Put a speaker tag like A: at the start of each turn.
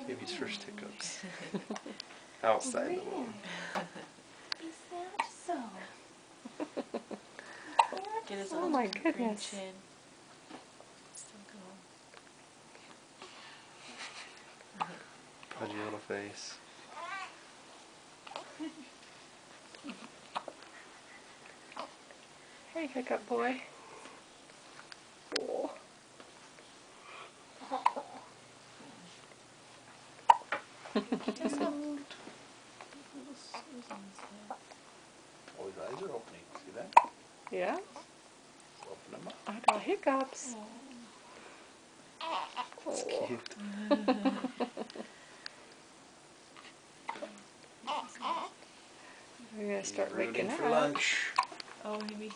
A: Baby's first hiccups. Outside the womb.
B: Get his
C: Oh my goodness.
B: chin.
A: Pudgy little face.
C: Hey, hiccup boy. Oh.
D: Oh, his eyes are opening. See that?
C: Yeah?
D: Open them up.
C: I got hiccups.
A: That's
C: Oh.
A: cute.
C: We're gonna start
D: Rooting
C: waking
D: for
C: up.
D: lunch.
B: Oh, he